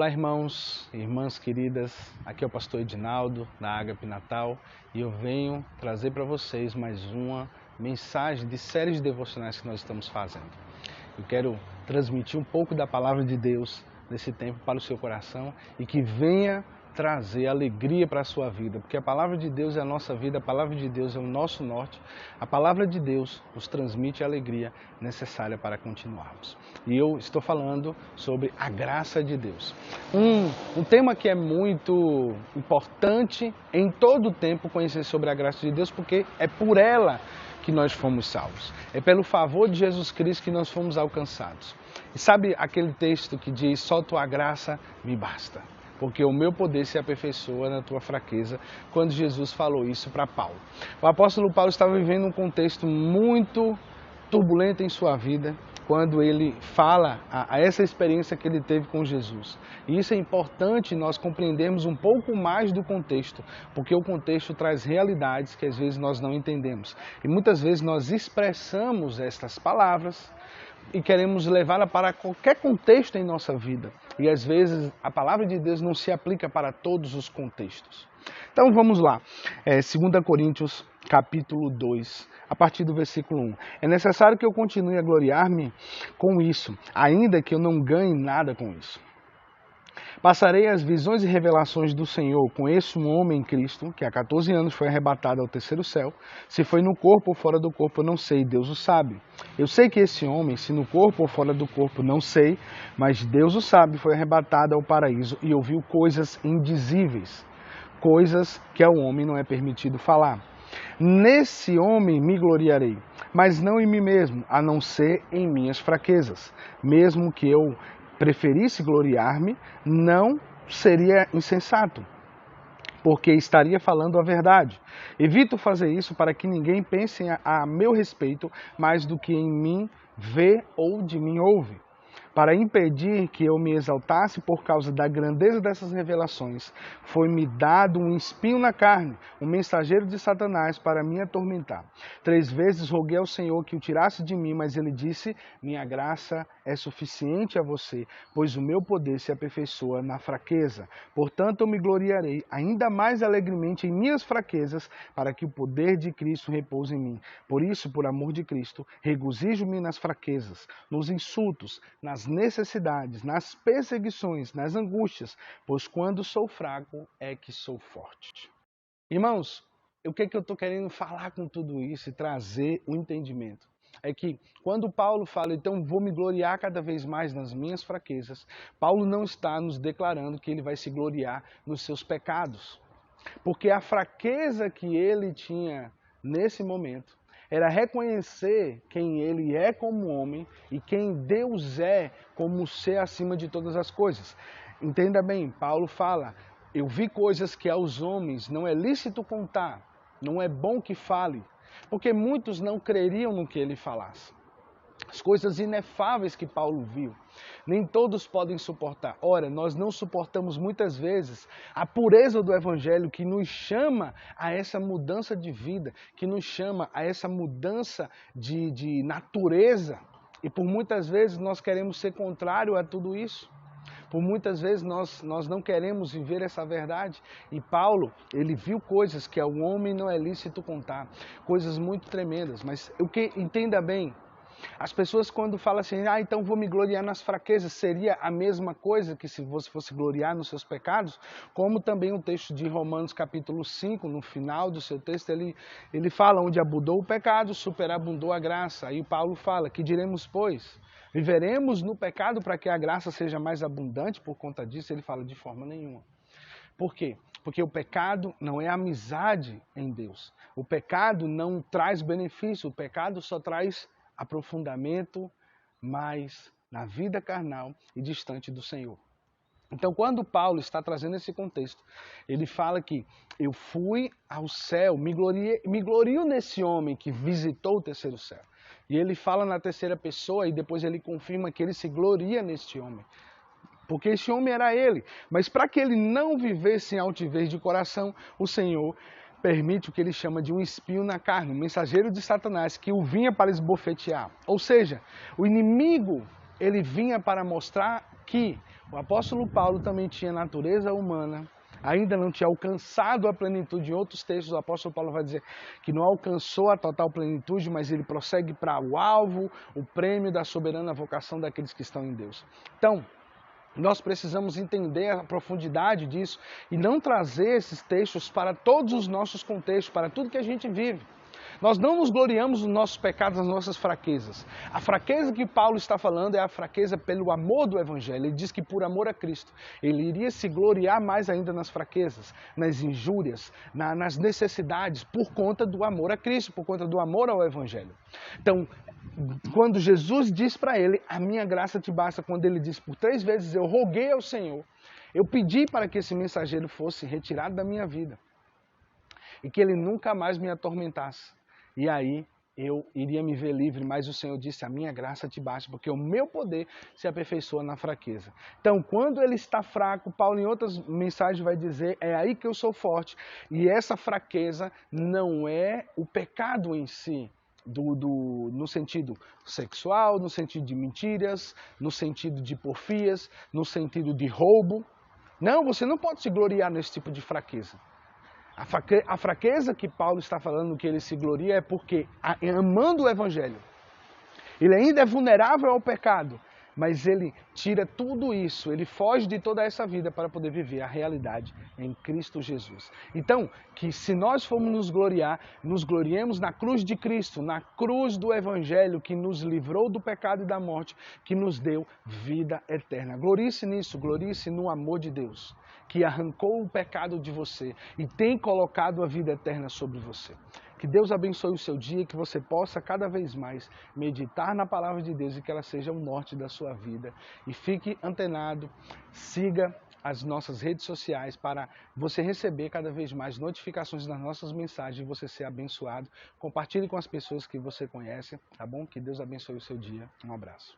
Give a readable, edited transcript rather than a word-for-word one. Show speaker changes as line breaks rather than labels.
Olá, irmãos e irmãs queridas, aqui é o pastor Edinaldo, da Ágape Natal, e eu venho trazer para vocês mais uma mensagem de séries de devocionais que nós estamos fazendo. Eu quero transmitir um pouco da palavra de Deus nesse tempo para o seu coração e que venha trazer alegria para a sua vida, porque a palavra de Deus é a nossa vida, a palavra de Deus é o nosso norte, a palavra de Deus nos transmite a alegria necessária para continuarmos. E eu estou falando sobre a graça de Deus. Um tema que é muito importante em todo o tempo conhecer sobre a graça de Deus, porque é por ela que nós fomos salvos. É pelo favor de Jesus Cristo que nós fomos alcançados. E sabe aquele texto que diz, só tua graça me basta, porque o meu poder se aperfeiçoa na tua fraqueza, quando Jesus falou isso para Paulo. O apóstolo Paulo estava vivendo um contexto muito turbulento em sua vida, quando ele fala a essa experiência que ele teve com Jesus. E isso é importante nós compreendermos um pouco mais do contexto, porque o contexto traz realidades que às vezes nós não entendemos. E muitas vezes nós expressamos estas palavras e queremos levá-la para qualquer contexto em nossa vida. E às vezes a palavra de Deus não se aplica para todos os contextos. Então vamos lá, 2 Coríntios capítulo 2, a partir do versículo 1. É necessário que eu continue a gloriar-me com isso, ainda que eu não ganhe nada com isso. Passarei as visões e revelações do Senhor. Conheço um homem em Cristo, que há 14 anos foi arrebatado ao terceiro céu. Se foi no corpo ou fora do corpo, eu não sei, Deus o sabe. Eu sei que esse homem, se no corpo ou fora do corpo, não sei, mas Deus o sabe, foi arrebatado ao paraíso e ouviu coisas indizíveis, coisas que ao homem não é permitido falar. Nesse homem me gloriarei, mas não em mim mesmo, a não ser em minhas fraquezas. Mesmo que eu preferisse gloriar-me, não seria insensato, porque estaria falando a verdade. Evito fazer isso para que ninguém pense a meu respeito mais do que em mim vê ou de mim ouve. Para impedir que eu me exaltasse por causa da grandeza dessas revelações, foi-me dado um espinho na carne, um mensageiro de Satanás para me atormentar. 3 vezes roguei ao Senhor que o tirasse de mim, mas ele disse, minha graça é suficiente a você, pois o meu poder se aperfeiçoa na fraqueza. Portanto, eu me gloriarei ainda mais alegremente em minhas fraquezas, para que o poder de Cristo repouse em mim. Por isso, por amor de Cristo, regozijo-me nas fraquezas, nos insultos, nas necessidades, nas perseguições, nas angústias, pois quando sou fraco é que sou forte. Irmãos, o que eu estou querendo falar com tudo isso e trazer o entendimento? É que quando Paulo fala, então vou me gloriar cada vez mais nas minhas fraquezas, Paulo não está nos declarando que ele vai se gloriar nos seus pecados. Porque a fraqueza que ele tinha nesse momento era reconhecer quem ele é como homem e quem Deus é como ser acima de todas as coisas. Entenda bem, Paulo fala, eu vi coisas que aos homens não é lícito contar, não é bom que fale, porque muitos não creriam no que ele falasse. As coisas inefáveis que Paulo viu, nem todos podem suportar. Ora, nós não suportamos muitas vezes a pureza do Evangelho que nos chama a essa mudança de vida, que nos chama a essa mudança de natureza. E por muitas vezes nós queremos ser contrário a tudo isso. Por muitas vezes nós não queremos viver essa verdade. E Paulo, ele viu coisas que ao homem não é lícito contar, coisas muito tremendas. Mas o que entenda bem, as pessoas quando falam assim, então vou me gloriar nas fraquezas, seria a mesma coisa que se você fosse gloriar nos seus pecados? Como também o texto de Romanos capítulo 5, no final do seu texto, ele fala, onde abundou o pecado, superabundou a graça. Aí Paulo fala, que diremos pois? Viveremos no pecado para que a graça seja mais abundante por conta disso? Ele fala, de forma nenhuma. Por quê? Porque o pecado não é amizade em Deus. O pecado não traz benefício, o pecado só traz aprofundamento mais na vida carnal e distante do Senhor. Então, quando Paulo está trazendo esse contexto, ele fala que eu fui ao céu, me glorio nesse homem que visitou o terceiro céu. E ele fala na terceira pessoa e depois ele confirma que ele se gloria neste homem. Porque esse homem era ele. Mas para que ele não vivesse em altivez de coração, o Senhor permite o que ele chama de um espinho na carne, um mensageiro de Satanás que o vinha para esbofetear. Ou seja, o inimigo, ele vinha para mostrar que O apóstolo Paulo também tinha natureza humana, ainda não tinha alcançado a plenitude. Em outros textos, o apóstolo Paulo vai dizer que não alcançou a total plenitude, mas ele prossegue para o alvo, o prêmio da soberana vocação daqueles que estão em Deus. Então, nós precisamos entender a profundidade disso e não trazer esses textos para todos os nossos contextos, para tudo que a gente vive. Nós não nos gloriamos nos nossos pecados, nas nossas fraquezas. A fraqueza que Paulo está falando é a fraqueza pelo amor do Evangelho. Ele diz que por amor a Cristo, ele iria se gloriar mais ainda nas fraquezas, nas injúrias, nas necessidades, por conta do amor a Cristo, por conta do amor ao Evangelho. Então, quando Jesus diz para ele, a minha graça te basta, quando ele diz por 3 vezes, eu roguei ao Senhor, eu pedi para que esse mensageiro fosse retirado da minha vida e que ele nunca mais me atormentasse. E aí eu iria me ver livre, mas o Senhor disse, a minha graça te basta, porque o meu poder se aperfeiçoa na fraqueza. Então, quando ele está fraco, Paulo em outras mensagens vai dizer, é aí que eu sou forte. E essa fraqueza não é o pecado em si, no sentido sexual, no sentido de mentiras, no sentido de porfias, no sentido de roubo. Não, você não pode se gloriar nesse tipo de fraqueza. A fraqueza que Paulo está falando que ele se gloria é porque, amando o Evangelho, ele ainda é vulnerável ao pecado, mas ele tira tudo isso, ele foge de toda essa vida para poder viver a realidade em Cristo Jesus. Então, que se nós formos nos gloriar, nos gloriemos na cruz de Cristo, na cruz do Evangelho que nos livrou do pecado e da morte, que nos deu vida eterna. Glorie-se nisso, glorie-se no amor de Deus, que arrancou o pecado de você e tem colocado a vida eterna sobre você. Que Deus abençoe o seu dia, que você possa cada vez mais meditar na palavra de Deus e que ela seja o norte da sua vida. E fique antenado, siga as nossas redes sociais para você receber cada vez mais notificações das nossas mensagens e você ser abençoado. Compartilhe com as pessoas que você conhece, tá bom? Que Deus abençoe o seu dia. Um abraço.